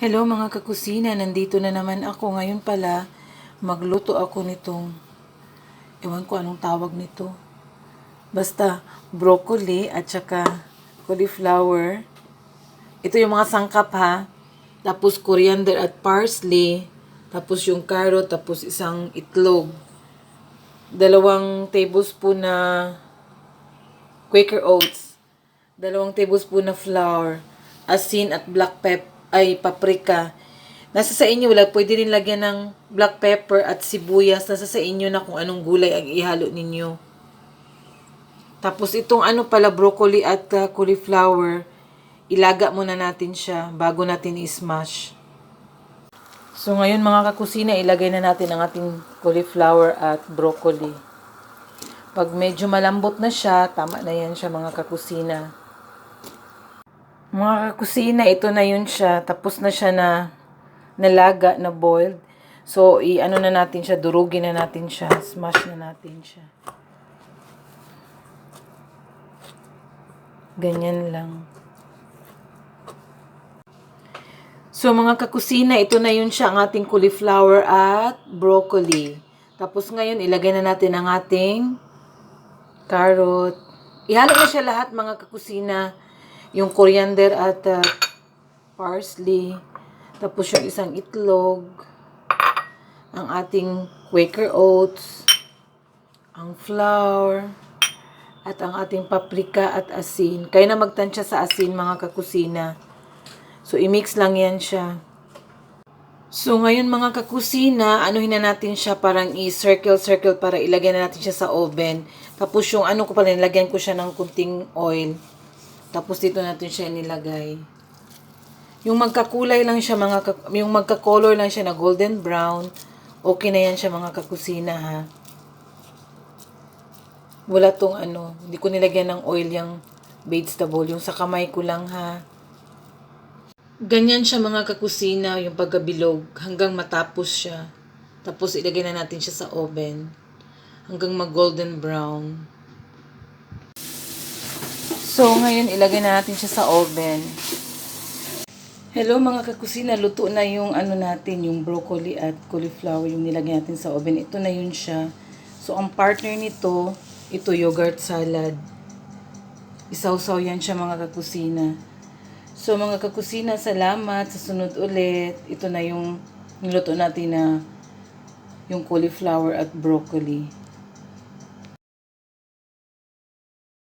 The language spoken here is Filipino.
Hello mga kakusina, nandito na naman ako. Ngayon pala, magluto ako nitong, ewan ko anong tawag nito. Basta, broccoli at saka cauliflower. Ito yung mga sangkap ha. Tapos coriander at parsley. Tapos yung carrot, tapos isang itlog. 2 tablespoon na Quaker Oats. 2 tablespoon na flour. Asin at black paprika. Nasa sa inyo, wala, pwede rin lagyan ng black pepper at sibuyas. Nasa sa inyo na kung anong gulay ang ihalo ninyo. Tapos itong broccoli at cauliflower, ilaga muna natin siya bago natin i-smash. So ngayon mga kakusina, ilagay na natin ang ating cauliflower at broccoli. Pag medyo malambot na siya, tama na yan siya mga kakusina. Mga kakusina, ito na yun siya. Tapos na siya na nalaga, na boiled. So, na natin siya, durugin na natin siya. Smash na natin siya. Ganyan lang. So, mga kakusina, ito na yun siya, ang ating cauliflower at broccoli. Tapos ngayon, ilagay na natin ang ating carrot. Ihalo na siya lahat, mga kakusina. Yung coriander at parsley. Tapos yung isang itlog. Ang ating Quaker Oats. Ang flour. At ang ating paprika at asin. Kayo na magtansya sa asin mga kakusina. So, i-mix lang yan siya. So, ngayon mga kakusina, anuhin na natin siya, parang i-circle para ilagay na natin siya sa oven. Tapos yung ko pala, nilagyan ko siya ng kunting oil. Tapos dito natin siya nilagay. Yung magkakulay lang siya, yung magka-color lang siya na golden brown, okay na yan siya mga kakusina ha. Wala tong hindi ko nilagyan ng oil yung vegetable, yung sa kamay ko lang ha. Ganyan siya mga kakusina, yung pagkabilog, hanggang matapos siya. Tapos ilagay na natin siya sa oven, hanggang mag-golden brown. So, ngayon ilagay na natin siya sa oven. Hello mga kakusina, luto na yung natin, yung broccoli at cauliflower, yung nilagay natin sa oven. Ito na yun siya. So, ang partner nito, ito yogurt salad. Isaw-saw yan siya mga kakusina. So, mga kakusina, salamat. Sa sunod ulit, ito na yung niluto natin na yung cauliflower at broccoli.